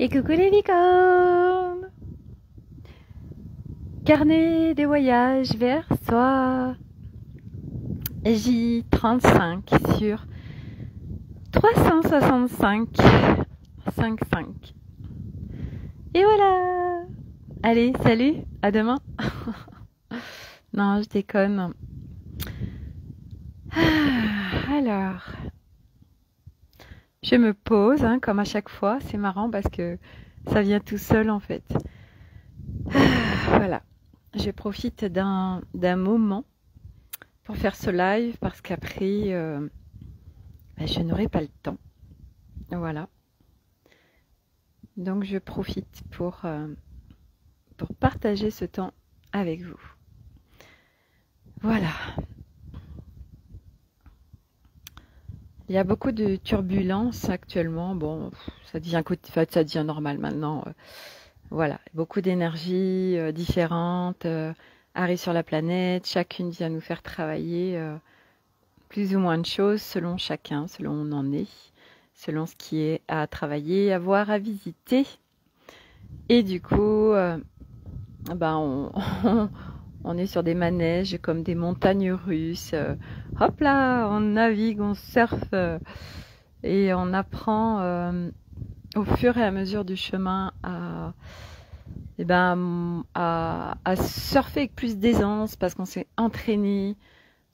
Et coucou les licornes! Carnet de voyage vers soi. J35 sur 365. 5. Et voilà! Allez, salut, à demain! Non, je déconne. Alors, je me pose, comme à chaque fois. C'est marrant parce que ça vient tout seul en fait. Voilà. Je profite d'un moment pour faire ce live parce qu'après, je n'aurai pas le temps. Voilà. Donc je profite pour partager ce temps avec vous. Voilà. Il y a beaucoup de turbulences actuellement. Bon, ça devient normal maintenant. Voilà, beaucoup d'énergies différentes arrivent sur la planète. Chacune vient nous faire travailler plus ou moins de choses selon chacun, selon où on en est, selon ce qui est à travailler, à voir, à visiter. Et du coup, on est sur des manèges comme des montagnes russes. Hop là, on navigue, on surfe et on apprend au fur et à mesure du chemin à surfer avec plus d'aisance parce qu'on s'est entraîné.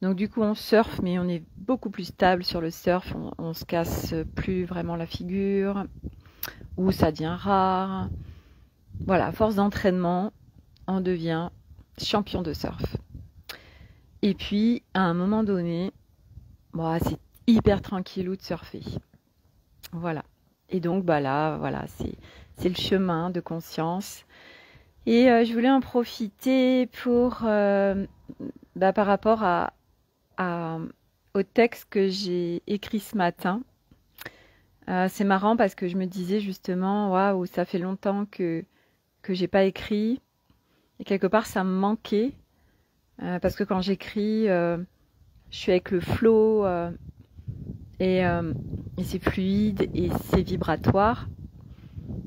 Donc du coup on surfe mais on est beaucoup plus stable sur le surf, on se casse plus vraiment la figure ou ça devient rare. Voilà, à force d'entraînement, on devient champion de surf. Et puis à un moment donné, c'est hyper tranquillou de surfer. Voilà. Et donc là, voilà, c'est le chemin de conscience. Et je voulais en profiter pour par rapport au texte que j'ai écrit ce matin. C'est marrant parce que je me disais justement, waouh, ça fait longtemps que j'ai pas écrit. Et quelque part, ça me manquait. Parce que quand j'écris, je suis avec le flow et c'est fluide et c'est vibratoire.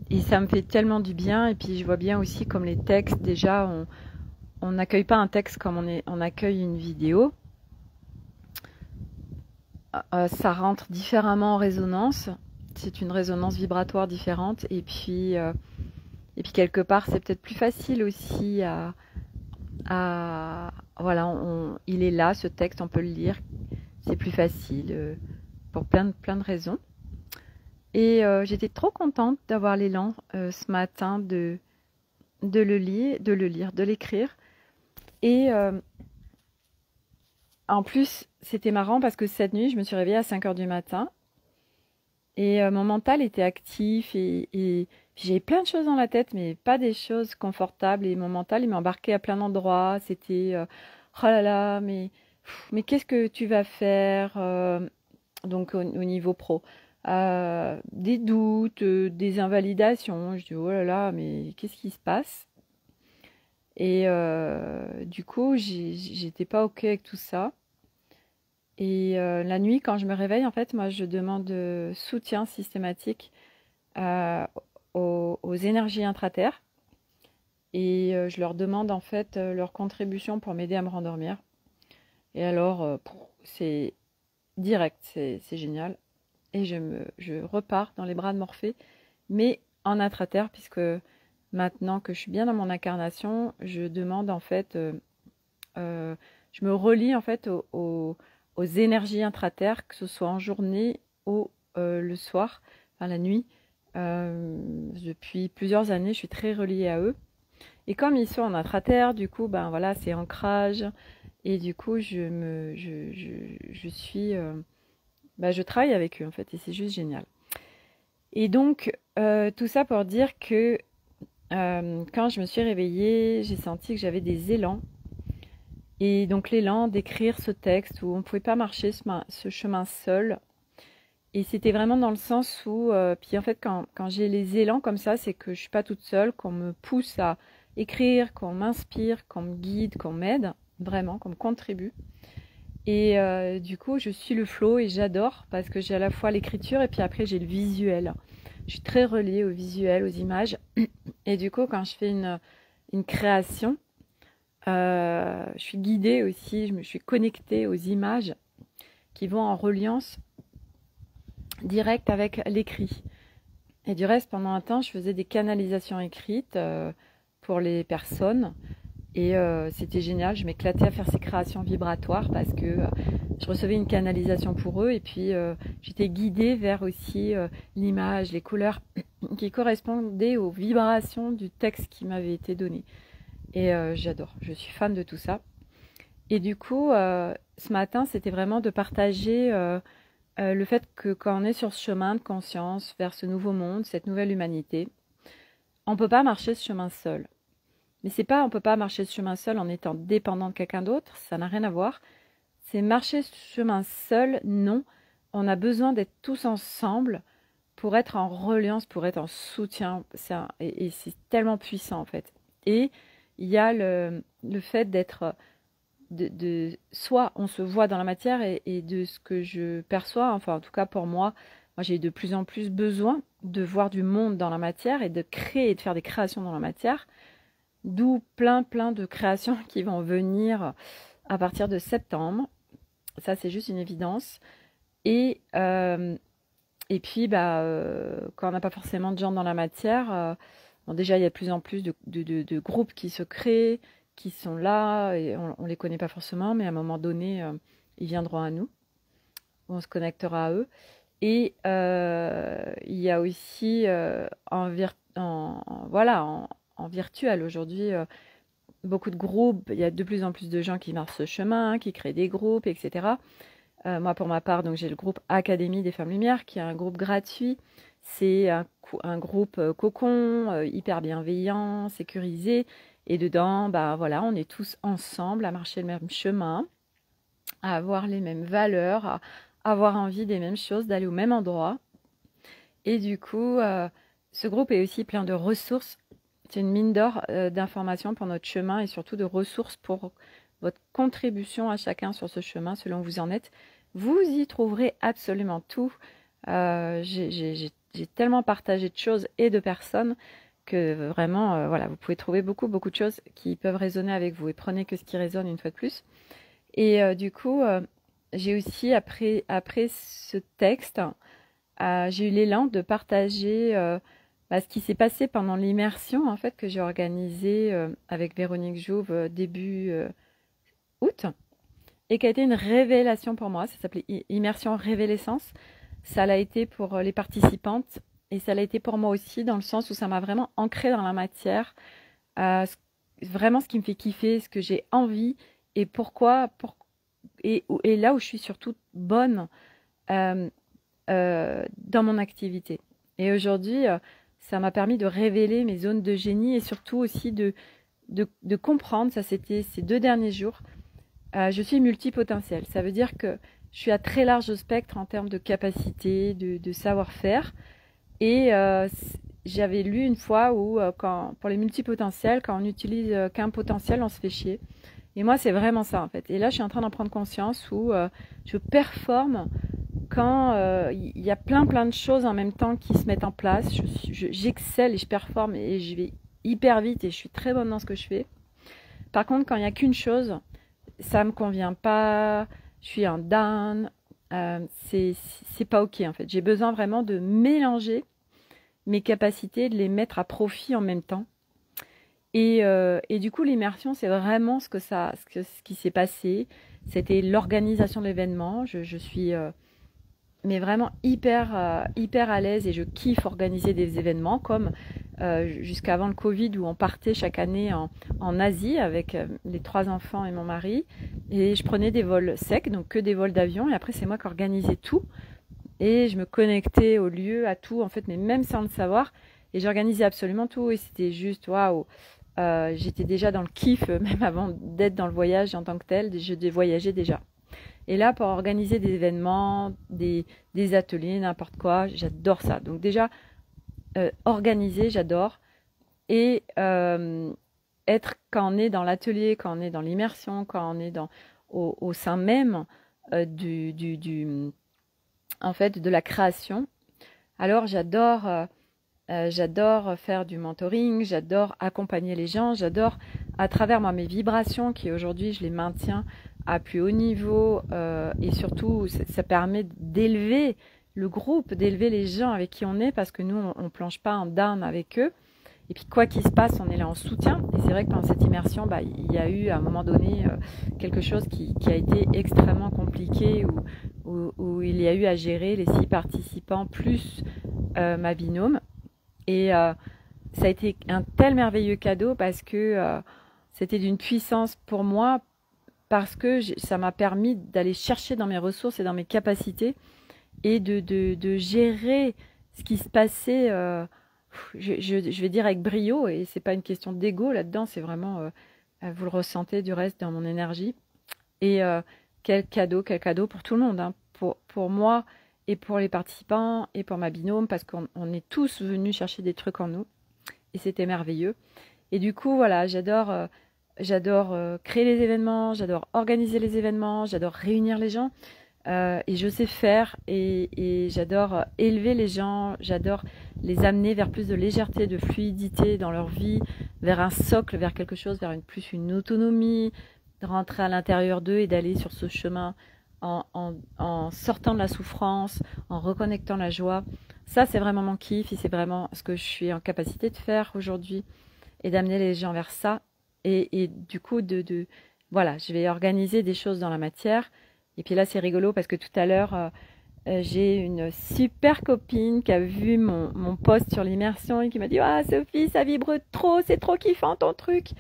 Et ça me fait tellement du bien. Et puis je vois bien aussi comme les textes, déjà, on n'accueille pas un texte comme on accueille une vidéo. Ça rentre différemment en résonance. C'est une résonance vibratoire différente. Et puis quelque part, c'est peut-être plus facile aussi voilà, il est là, ce texte, on peut le lire. C'est plus facile pour plein de raisons. Et j'étais trop contente d'avoir l'élan ce matin de lire, de l'écrire. Et en plus, c'était marrant parce que cette nuit, je me suis réveillée à 5 heures du matin. Et mon mental était actif et puis j'avais plein de choses dans la tête, mais pas des choses confortables. Et mon mental, il m'embarquait à plein d'endroits. C'était oh là là, mais qu'est-ce que tu vas faire donc au niveau pro. Des doutes, des invalidations. Je dis oh là là, mais qu'est-ce qui se passe? Et du coup, j'étais pas ok avec tout ça. Et la nuit, quand je me réveille, en fait, moi, je demande soutien systématique euh, aux énergies intraterres. Et je leur demande, en fait, leur contribution pour m'aider à me rendormir. Et alors, c'est direct, c'est génial. Et je repars dans les bras de Morphée, mais en intraterre, puisque maintenant que je suis bien dans mon incarnation, je demande, en fait, je me relie, en fait, aux énergies intraterres, que ce soit en journée ou le soir, enfin la nuit. Depuis plusieurs années, je suis très reliée à eux. Et comme ils sont en intraterre, du coup, voilà, c'est ancrage. Et du coup, je suis, je travaille avec eux en fait, et c'est juste génial. Et donc, tout ça pour dire que quand je me suis réveillée, j'ai senti que j'avais des élans. Et donc l'élan d'écrire ce texte où on ne pouvait pas marcher ce chemin seul. Et c'était vraiment dans le sens où, puis en fait, quand j'ai les élans comme ça, c'est que je ne suis pas toute seule, qu'on me pousse à écrire, qu'on m'inspire, qu'on me guide, qu'on m'aide, vraiment, qu'on me contribue. Et du coup, je suis le flow et j'adore parce que j'ai à la fois l'écriture et puis après j'ai le visuel. Je suis très reliée au visuel, aux images. Et du coup, quand je fais une création, je suis guidée aussi, je me suis connectée aux images qui vont en reliance directe avec l'écrit. Et du reste, pendant un temps, je faisais des canalisations écrites pour les personnes. Et c'était génial, je m'éclatais à faire ces créations vibratoires parce que je recevais une canalisation pour eux et puis j'étais guidée vers aussi l'image, les couleurs qui correspondaient aux vibrations du texte qui m'avait été donné. Et j'adore, je suis fan de tout ça. Et du coup, ce matin, c'était vraiment de partager le fait que quand on est sur ce chemin de conscience vers ce nouveau monde, cette nouvelle humanité, on ne peut pas marcher ce chemin seul. Mais c'est pas, on peut pas marcher ce chemin seul en étant dépendant de quelqu'un d'autre, ça n'a rien à voir. C'est marcher ce chemin seul, non. On a besoin d'être tous ensemble pour être en reliance, pour être en soutien. Et c'est tellement puissant en fait. Et il y a le fait d'être, soit on se voit dans la matière et de ce que je perçois, enfin en tout cas pour moi, j'ai de plus en plus besoin de voir du monde dans la matière et de créer et de faire des créations dans la matière. D'où plein de créations qui vont venir à partir de septembre. Ça, c'est juste une évidence. Et, puis, quand on n'a pas forcément de gens dans la matière, bon, déjà, il y a de plus en plus de groupes qui se créent, qui sont là, et on ne les connaît pas forcément, mais à un moment donné, ils viendront à nous. On se connectera à eux. Et il y a aussi en virtuel aujourd'hui, beaucoup de groupes, il y a de plus en plus de gens qui marchent ce chemin, qui créent des groupes, etc. Moi, pour ma part, donc j'ai le groupe Académie des Femmes Lumière, qui est un groupe gratuit. C'est un groupe cocon, hyper bienveillant, sécurisé. Et dedans, voilà, on est tous ensemble à marcher le même chemin, à avoir les mêmes valeurs, à avoir envie des mêmes choses, d'aller au même endroit. Et du coup, ce groupe est aussi plein de ressources. C'est une mine d'or d'informations pour notre chemin et surtout de ressources pour votre contribution à chacun sur ce chemin, selon où vous en êtes. Vous y trouverez absolument tout. J'ai tellement partagé de choses et de personnes que vraiment, voilà, vous pouvez trouver beaucoup de choses qui peuvent résonner avec vous. Et prenez que ce qui résonne une fois de plus. Et du coup, j'ai aussi, après ce texte, j'ai eu l'élan de partager ce qui s'est passé pendant l'immersion en fait que j'ai organisée avec Véronique Jouve début août et qui a été une révélation pour moi. Ça s'appelait Immersion Révélessence. Ça l'a été pour les participantes et ça l'a été pour moi aussi dans le sens où ça m'a vraiment ancré dans la matière. Vraiment ce qui me fait kiffer, ce que j'ai envie et pourquoi et là où je suis surtout bonne dans mon activité. Et aujourd'hui, ça m'a permis de révéler mes zones de génie et surtout aussi de comprendre, ça c'était ces 2 derniers jours, je suis multipotentielle. Ça veut dire que je suis à très large spectre en termes de capacité, de savoir-faire. Et j'avais lu une fois où pour les multipotentiels, quand on n'utilise qu'un potentiel, on se fait chier. Et moi, c'est vraiment ça en fait. Et là, je suis en train d'en prendre conscience où je performe quand il y a plein de choses en même temps qui se mettent en place. J'excelle et je performe et je vais hyper vite et je suis très bonne dans ce que je fais. Par contre, quand il n'y a qu'une chose, ça me convient pas, je suis en down, c'est pas ok en fait. J'ai besoin vraiment de mélanger mes capacités, de les mettre à profit en même temps. Et du coup, l'immersion, c'est vraiment ce qui s'est passé. C'était l'organisation de l'événement. Je suis mais vraiment hyper à l'aise et je kiffe organiser des événements comme jusqu'avant le Covid où on partait chaque année en Asie avec les 3 enfants et mon mari et je prenais des vols secs, donc que des vols d'avion et après c'est moi qui organisais tout et je me connectais au lieu, à tout en fait, mais même sans le savoir et j'organisais absolument tout et c'était juste waouh. J'étais déjà dans le kiff même avant d'être dans le voyage en tant que tel, je voyageais déjà. Et là, pour organiser des événements, des ateliers, n'importe quoi, j'adore ça. Donc déjà, organiser, j'adore. Et être, quand on est dans l'atelier, quand on est dans l'immersion, quand on est au sein même en fait, de la création, Alors j'adore faire du mentoring, j'adore accompagner les gens, j'adore à travers moi mes vibrations qui aujourd'hui je les maintiens à plus haut niveau et surtout ça permet d'élever le groupe, d'élever les gens avec qui on est parce que nous on plonge pas en down avec eux. Et puis quoi qu'il se passe, on est là en soutien. Et c'est vrai que pendant cette immersion, il y a eu à un moment donné quelque chose qui a été extrêmement compliqué où il y a eu à gérer les 6 participants plus ma binôme. Et ça a été un tel merveilleux cadeau parce que c'était d'une puissance pour moi, parce que ça m'a permis d'aller chercher dans mes ressources et dans mes capacités et de gérer ce qui se passait, je vais dire avec brio, et c'est pas une question d'ego là-dedans, c'est vraiment, vous le ressentez du reste dans mon énergie. Et quel cadeau pour tout le monde, hein, pour moi et pour les participants et pour ma binôme, parce qu'on est tous venus chercher des trucs en nous, et c'était merveilleux. Et du coup, voilà, j'adore créer les événements, j'adore organiser les événements, j'adore réunir les gens. Et je sais faire et j'adore élever les gens, j'adore les amener vers plus de légèreté, de fluidité dans leur vie, vers un socle, vers quelque chose, vers plus une autonomie, de rentrer à l'intérieur d'eux et d'aller sur ce chemin en sortant de la souffrance, en reconnectant la joie. Ça, c'est vraiment mon kiff et c'est vraiment ce que je suis en capacité de faire aujourd'hui et d'amener les gens vers ça. Et du coup, voilà, je vais organiser des choses dans la matière. Et puis là, c'est rigolo parce que tout à l'heure, j'ai une super copine qui a vu mon post sur l'immersion et qui m'a dit « Ah, Sophie, ça vibre trop, c'est trop kiffant ton truc !»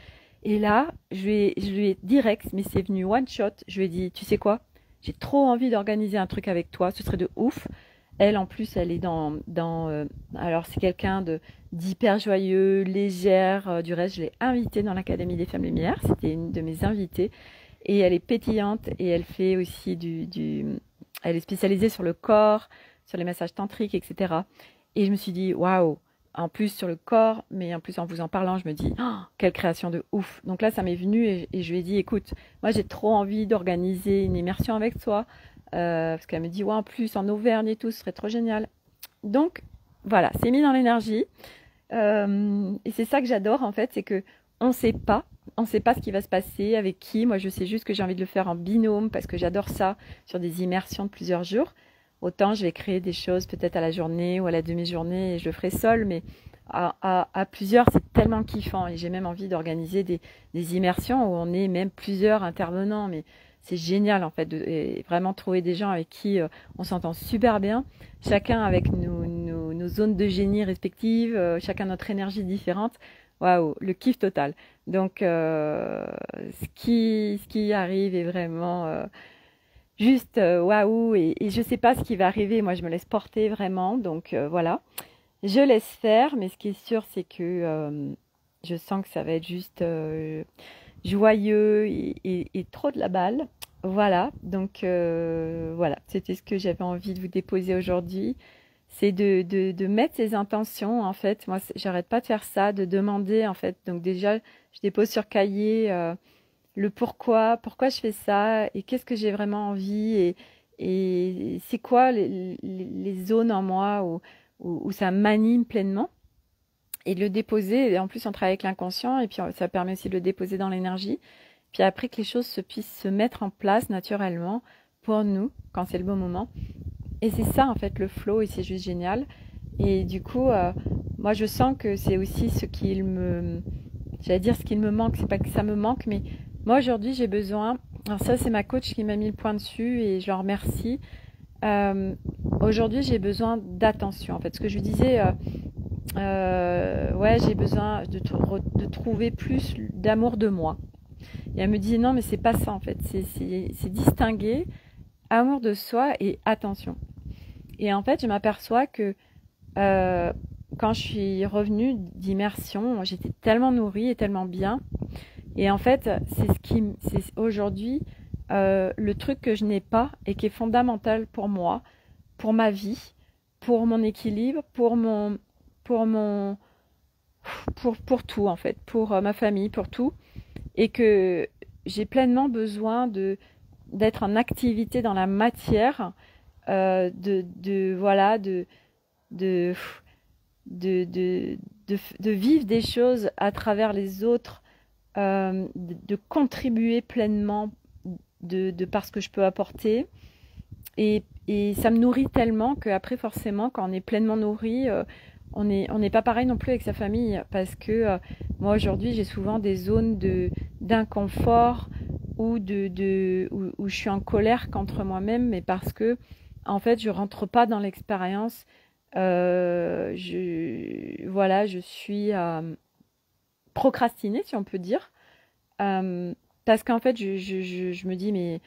Et là, je lui ai direct, mais c'est venu one shot, je lui ai dit « Tu sais quoi? J'ai trop envie d'organiser un truc avec toi, ce serait de ouf. » Elle, en plus, elle est alors, c'est quelqu'un d'hyper joyeux, légère. Du reste, je l'ai invitée dans l'Académie des Femmes Lumière. C'était une de mes invitées. Et elle est pétillante et elle fait aussi elle est spécialisée sur le corps, sur les massages tantriques, etc. Et je me suis dit, waouh, en plus sur le corps, mais en plus en vous en parlant, je me dis, oh, quelle création de ouf. Donc là, ça m'est venu et je lui ai dit, écoute, moi j'ai trop envie d'organiser une immersion avec toi. Parce qu'elle me dit, ouais, en plus en Auvergne et tout, ce serait trop génial. Donc voilà, c'est mis dans l'énergie. Et c'est ça que j'adore en fait, c'est que on ne sait pas ce qui va se passer, avec qui. Moi, je sais juste que j'ai envie de le faire en binôme parce que j'adore ça, sur des immersions de plusieurs jours. Autant je vais créer des choses peut-être à la journée ou à la demi-journée et je le ferai seul, mais à plusieurs, c'est tellement kiffant. Et j'ai même envie d'organiser des immersions où on est même plusieurs intervenants. Mais c'est génial en fait, et vraiment trouver des gens avec qui on s'entend super bien, chacun avec nos zones de génie respectives, chacun notre énergie différente. Waouh, le kiff total. Donc, ce qui arrive est vraiment juste waouh. Et je ne sais pas ce qui va arriver. Moi, je me laisse porter vraiment. Donc, voilà. Je laisse faire. Mais ce qui est sûr, c'est que je sens que ça va être juste joyeux et trop de la balle. Voilà. Donc, voilà. C'était ce que j'avais envie de vous déposer aujourd'hui. C'est de mettre ses intentions, en fait. Moi, j'arrête pas de faire ça, de demander, en fait. Donc déjà, je dépose sur cahier le pourquoi je fais ça, et qu'est-ce que j'ai vraiment envie, et c'est quoi les zones en moi où ça m'anime pleinement, et de le déposer. Et en plus, on travaille avec l'inconscient, et puis ça permet aussi de le déposer dans l'énergie. Puis après, que les choses puissent se mettre en place naturellement pour nous, quand c'est le bon moment. Et c'est ça, en fait, le flow, et c'est juste génial. Et du coup, moi, je sens que c'est aussi j'allais dire ce qu'il me manque, c'est pas que ça me manque, mais moi, aujourd'hui, j'ai besoin... Alors ça, c'est ma coach qui m'a mis le point dessus, et je la remercie. Aujourd'hui, j'ai besoin d'attention, en fait. Ce que je lui disais, ouais, j'ai besoin de trouver plus d'amour de moi. Et elle me dit, non, mais c'est pas ça, en fait. C'est distinguer amour de soi et attention. Et en fait, je m'aperçois que quand je suis revenue d'immersion, j'étais tellement nourrie et tellement bien. Et en fait, c'est aujourd'hui le truc que je n'ai pas et qui est fondamental pour moi, pour ma vie, pour mon équilibre, pour tout en fait, pour ma famille, pour tout, et que j'ai pleinement besoin d'être en activité dans la matière, voilà, de, de vivre des choses à travers les autres, de contribuer pleinement de par ce que je peux apporter. Et ça me nourrit tellement qu'après, forcément, quand on est pleinement nourri, on n'est pas pareil non plus avec sa famille. Parce que moi, aujourd'hui, j'ai souvent des zones d'inconfort ou où je suis en colère contre moi-même, mais parce que, en fait, je rentre pas dans l'expérience. Voilà, je suis procrastinée, si on peut dire. Parce qu'en fait, je me dis, mais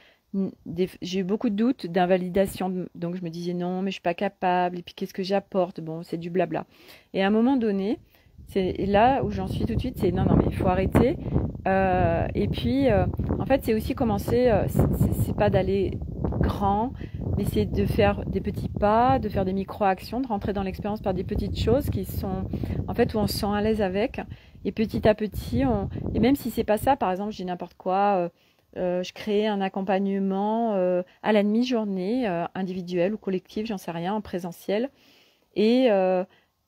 j'ai eu beaucoup de doutes, d'invalidation. Donc, je me disais, non, mais je suis pas capable. Et puis, qu'est-ce que j'apporte? Bon, c'est du blabla. Et à un moment donné, c'est là où j'en suis tout de suite, c'est non, non, mais il faut arrêter. Et puis, en fait, c'est aussi commencer, c'est pas d'aller grand, mais c'est de faire des petits pas, de faire des micro-actions, de rentrer dans l'expérience par des petites choses qui sont, en fait, où on se sent à l'aise avec. Et petit à petit, et même si c'est pas ça, par exemple, je dis n'importe quoi, je crée un accompagnement à la demi-journée, individuel ou collectif, j'en sais rien, en présentiel. Et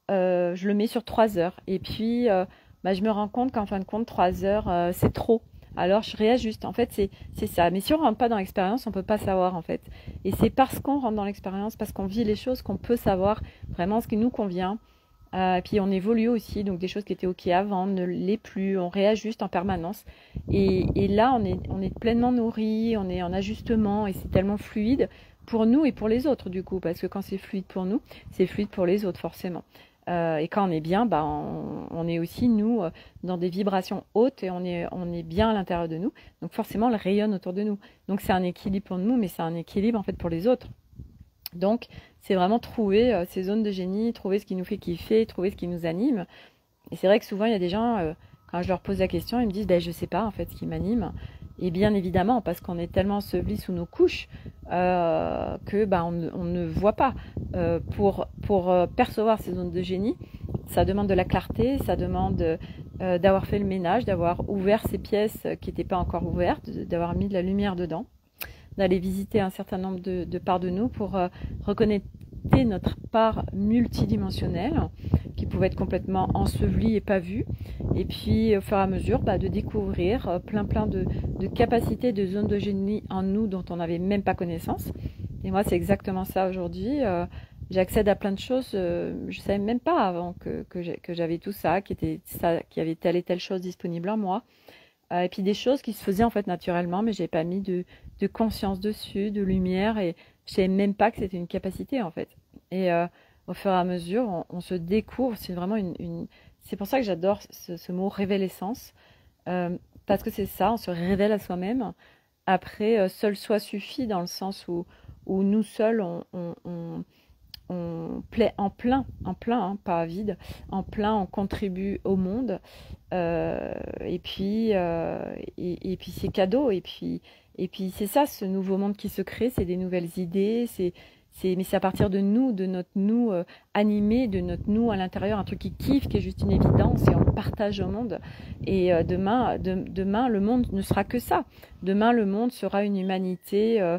je le mets sur 3 heures. Et puis, bah, je me rends compte qu'en fin de compte, 3 heures, c'est trop. Alors, je réajuste. En fait, c'est ça. Mais si on ne rentre pas dans l'expérience, on ne peut pas savoir, en fait. Et c'est parce qu'on rentre dans l'expérience, parce qu'on vit les choses, qu'on peut savoir vraiment ce qui nous convient. Et puis, on évolue aussi. Donc, des choses qui étaient OK avant ne l'est plus. On réajuste en permanence. Et là, on est pleinement nourri, on est en ajustement et c'est tellement fluide pour nous et pour les autres, du coup. Parce que quand c'est fluide pour nous, c'est fluide pour les autres, forcément. Et quand on est bien, bah, on est aussi, nous, dans des vibrations hautes et on est bien à l'intérieur de nous. Donc forcément, on le rayonne autour de nous. Donc c'est un équilibre pour nous, mais c'est un équilibre en fait pour les autres. Donc c'est vraiment trouver ces zones de génie, trouver ce qui nous fait kiffer, trouver ce qui nous anime. Et c'est vrai que souvent, il y a des gens, quand je leur pose la question, ils me disent ben, je sais pas en fait ce qui m'anime. Et bien évidemment, parce qu'on est tellement enseveli sous nos couches que ben, on ne voit pas. Pour percevoir ces zones de génie, ça demande de la clarté, ça demande d'avoir fait le ménage, d'avoir ouvert ces pièces qui n'étaient pas encore ouvertes, d'avoir mis de la lumière dedans, d'aller visiter un certain nombre de parts de nous pour reconnaître notre part multidimensionnelle qui pouvait être complètement ensevelie et pas vue. Et puis au fur et à mesure bah, de découvrir plein de capacités, de zones de génie en nous dont on n'avait même pas connaissance. Et moi c'est exactement ça aujourd'hui. J'accède à plein de choses, je ne savais même pas avant que j'avais tout ça, qu'il y avait telle et telle chose disponible en moi. Et puis des choses qui se faisaient en fait naturellement, mais je n'avais pas mis de conscience dessus, de lumière, et je ne savais même pas que c'était une capacité en fait. Et au fur et à mesure, on se découvre, c'est vraiment c'est pour ça que j'adore ce mot révélessence, parce que c'est ça, on se révèle à soi-même. Après, seul soi suffit dans le sens où nous seuls, on plaît en plein, hein, pas à vide, en plein, on contribue au monde. Et puis c'est cadeau. Et puis c'est ça, ce nouveau monde qui se crée, c'est des nouvelles idées, mais c'est à partir de nous, de notre nous animé, de notre nous à l'intérieur, un truc qui kiffe, qui est juste une évidence, et on partage au monde. Et demain, le monde ne sera que ça. Demain, le monde sera une humanité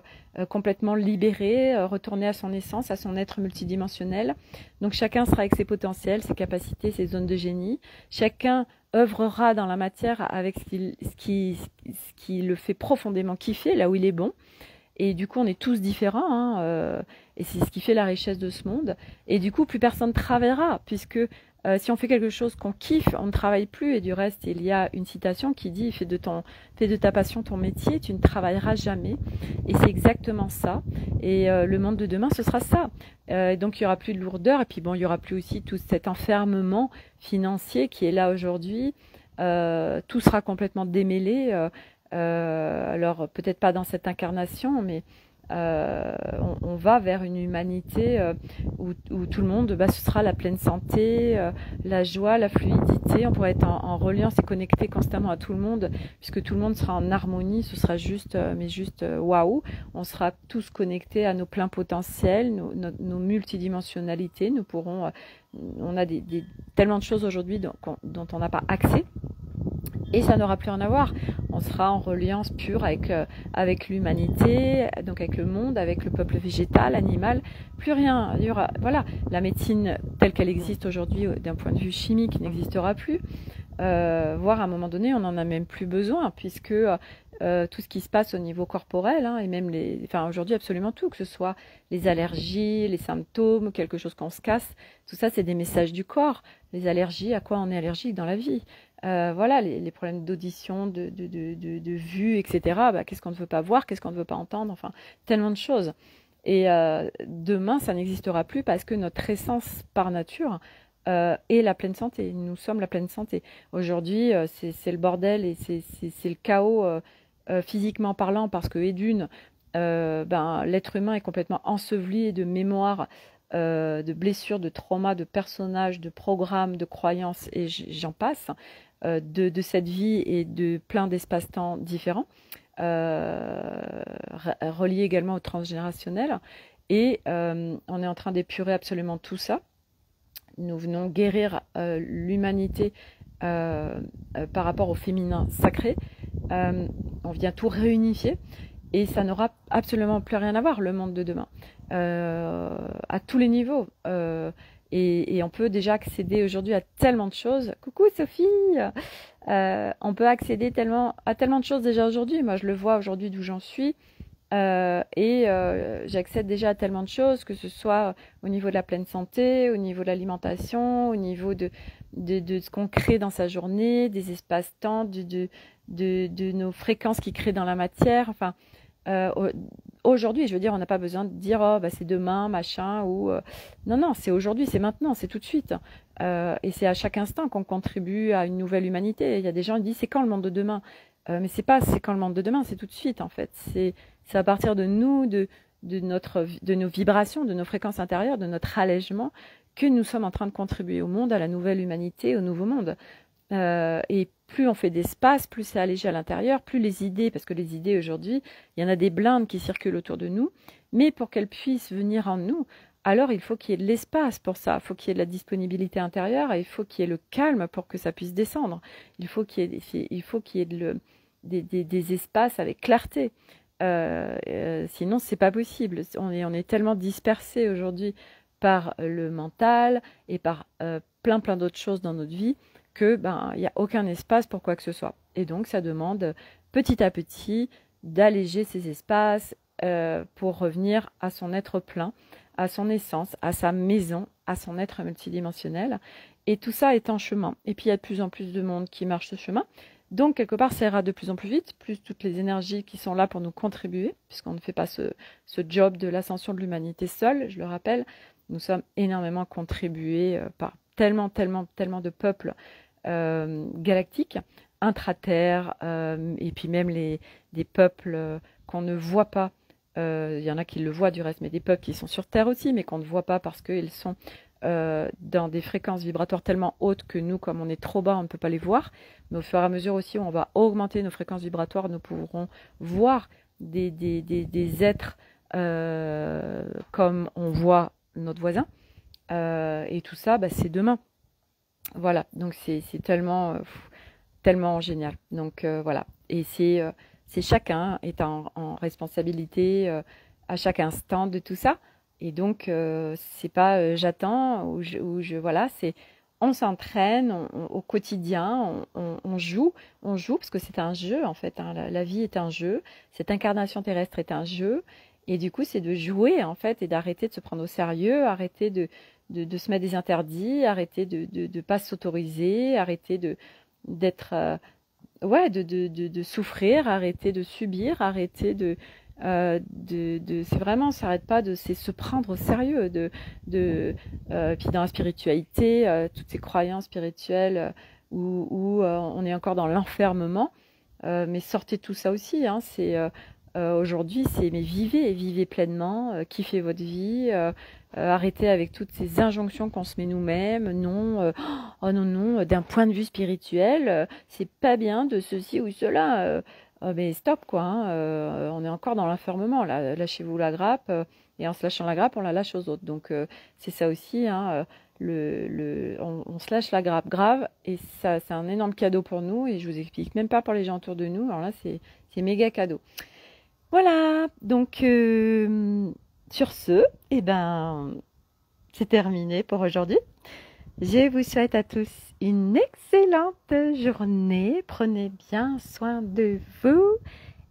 complètement libérée, retournée à son essence, à son être multidimensionnel. Donc chacun sera avec ses potentiels, ses capacités, ses zones de génie. Chacun œuvrera dans la matière avec ce qui le fait profondément kiffer, là où il est bon. Et du coup, on est tous différents, hein, et c'est ce qui fait la richesse de ce monde. Et du coup, plus personne ne travaillera, puisque si on fait quelque chose qu'on kiffe, on ne travaille plus. Et du reste, il y a une citation qui dit fais de ta passion ton métier, tu ne travailleras jamais. Et c'est exactement ça. Et le monde de demain, ce sera ça. Donc, il n'y aura plus de lourdeur. Et puis, bon, il n'y aura plus aussi tout cet enfermement financier qui est là aujourd'hui. Tout sera complètement démêlé. Alors peut-être pas dans cette incarnation, mais on va vers une humanité où tout le monde, bah, ce sera la pleine santé, la joie, la fluidité. On pourrait être en reliance et connecté constamment à tout le monde, puisque tout le monde sera en harmonie. Ce sera juste, waouh. On sera tous connectés à nos pleins potentiels, nos multidimensionnalités. Nous pourrons, on a tellement de choses aujourd'hui dont on n'a pas accès. Et ça n'aura plus rien à voir. On sera en reliance pure avec l'humanité, donc avec le monde, avec le peuple végétal, animal. Plus rien. Il y aura, voilà, la médecine telle qu'elle existe aujourd'hui d'un point de vue chimique n'existera plus. Voire à un moment donné, on n'en a même plus besoin, puisque tout ce qui se passe au niveau corporel, hein, et même enfin aujourd'hui absolument tout, que ce soit les allergies, les symptômes, quelque chose qu'on se casse, tout ça c'est des messages du corps. Les allergies, à quoi on est allergique dans la vie. Voilà, les problèmes d'audition, de vue, etc. Bah, qu'est-ce qu'on ne veut pas voir, qu'est-ce qu'on ne veut pas entendre, enfin, tellement de choses. Et demain, ça n'existera plus parce que notre essence par nature est la pleine santé. Nous sommes la pleine santé. Aujourd'hui, c'est le bordel et c'est le chaos physiquement parlant parce que, et d'une, l'être humain est complètement enseveli de mémoire, de blessures, de traumas, de personnages, de programmes, de croyances, et j'en passe, de cette vie et de plein d'espaces-temps différents, reliés également au transgénérationnel. Et on est en train d'épurer absolument tout ça. Nous venons guérir l'humanité par rapport au féminin sacré. On vient tout réunifier. Et ça n'aura absolument plus rien à voir, le monde de demain, à tous les niveaux. Et on peut déjà accéder aujourd'hui à tellement de choses. Coucou Sophie, on peut accéder à tellement de choses déjà aujourd'hui. Moi, je le vois aujourd'hui d'où j'en suis. J'accède déjà à tellement de choses, que ce soit au niveau de la pleine santé, au niveau de l'alimentation, au niveau de ce qu'on crée dans sa journée, des espaces-temps, de nos fréquences qui créent dans la matière. Enfin, aujourd'hui, je veux dire, on n'a pas besoin de dire oh bah c'est demain, machin, ou non, c'est aujourd'hui, c'est maintenant, c'est tout de suite. Et c'est à chaque instant qu'on contribue à une nouvelle humanité. Il y a des gens qui disent c'est quand le monde de demain, mais c'est pas c'est quand le monde de demain, c'est tout de suite en fait. C'est à partir de nous, de nos vibrations, de nos fréquences intérieures, de notre allègement, que nous sommes en train de contribuer au monde, à la nouvelle humanité, au nouveau monde. Et plus on fait d'espace, plus c'est allégé à l'intérieur, plus les idées, parce que les idées aujourd'hui, il y en a des blindes qui circulent autour de nous, mais pour qu'elles puissent venir en nous, alors il faut qu'il y ait de l'espace pour ça, il faut qu'il y ait de la disponibilité intérieure, et il faut qu'il y ait le calme pour que ça puisse descendre. Il faut qu'il y ait des espaces avec clarté. Sinon, c'est pas possible. On est tellement dispersé aujourd'hui par le mental et par plein d'autres choses dans notre vie que il n'y a aucun espace pour quoi que ce soit. Et donc, ça demande petit à petit d'alléger ces espaces pour revenir à son être plein, à son essence, à sa maison, à son être multidimensionnel. Et tout ça est en chemin. Et puis, il y a de plus en plus de monde qui marche ce chemin. Donc, quelque part, ça ira de plus en plus vite, plus toutes les énergies qui sont là pour nous contribuer, puisqu'on ne fait pas ce job de l'ascension de l'humanité seul, je le rappelle. Nous sommes énormément contribués par tellement de peuples galactiques, intra-terre, et puis même des peuples qu'on ne voit pas. Il y en a qui le voient du reste, mais des peuples qui sont sur Terre aussi, mais qu'on ne voit pas parce qu'ils sont dans des fréquences vibratoires tellement hautes que nous, comme on est trop bas, on ne peut pas les voir. Mais au fur et à mesure aussi, on va augmenter nos fréquences vibratoires, nous pourrons voir des êtres comme on voit notre voisin. Et tout ça, c'est demain. Voilà, donc c'est tellement génial. Donc voilà, et c'est chacun est en responsabilité à chaque instant de tout ça. Et donc c'est pas j'attends ou voilà, c'est on s'entraîne au quotidien, on joue parce que c'est un jeu en fait. Hein, la vie est un jeu, cette incarnation terrestre est un jeu. Et du coup, c'est de jouer en fait et d'arrêter de se prendre au sérieux, arrêter de se mettre des interdits, arrêter de pas s'autoriser, arrêter d'être de souffrir, arrêter de subir, arrêter c'est vraiment, ça s'arrête pas c'est se prendre au sérieux puis dans la spiritualité, toutes ces croyances spirituelles où on est encore dans l'enfermement, mais sortez tout ça aussi, hein, c'est aujourd'hui, c'est mais vivez pleinement, kiffez votre vie, arrêtez avec toutes ces injonctions qu'on se met nous-mêmes. Non, oh non, d'un point de vue spirituel, c'est pas bien de ceci ou cela. Mais stop quoi, hein, on est encore dans l'enfermement là. Lâchez-vous la grappe. et en se lâchant la grappe, on la lâche aux autres. Donc c'est ça aussi, hein, on se lâche la grappe grave, et ça c'est un énorme cadeau pour nous, et je vous explique même pas pour les gens autour de nous. Alors là c'est méga cadeau. Voilà, donc sur ce, eh ben, c'est terminé pour aujourd'hui. Je vous souhaite à tous une excellente journée. Prenez bien soin de vous.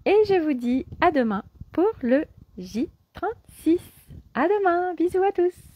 Et je vous dis à demain pour le J36. À demain. Bisous à tous.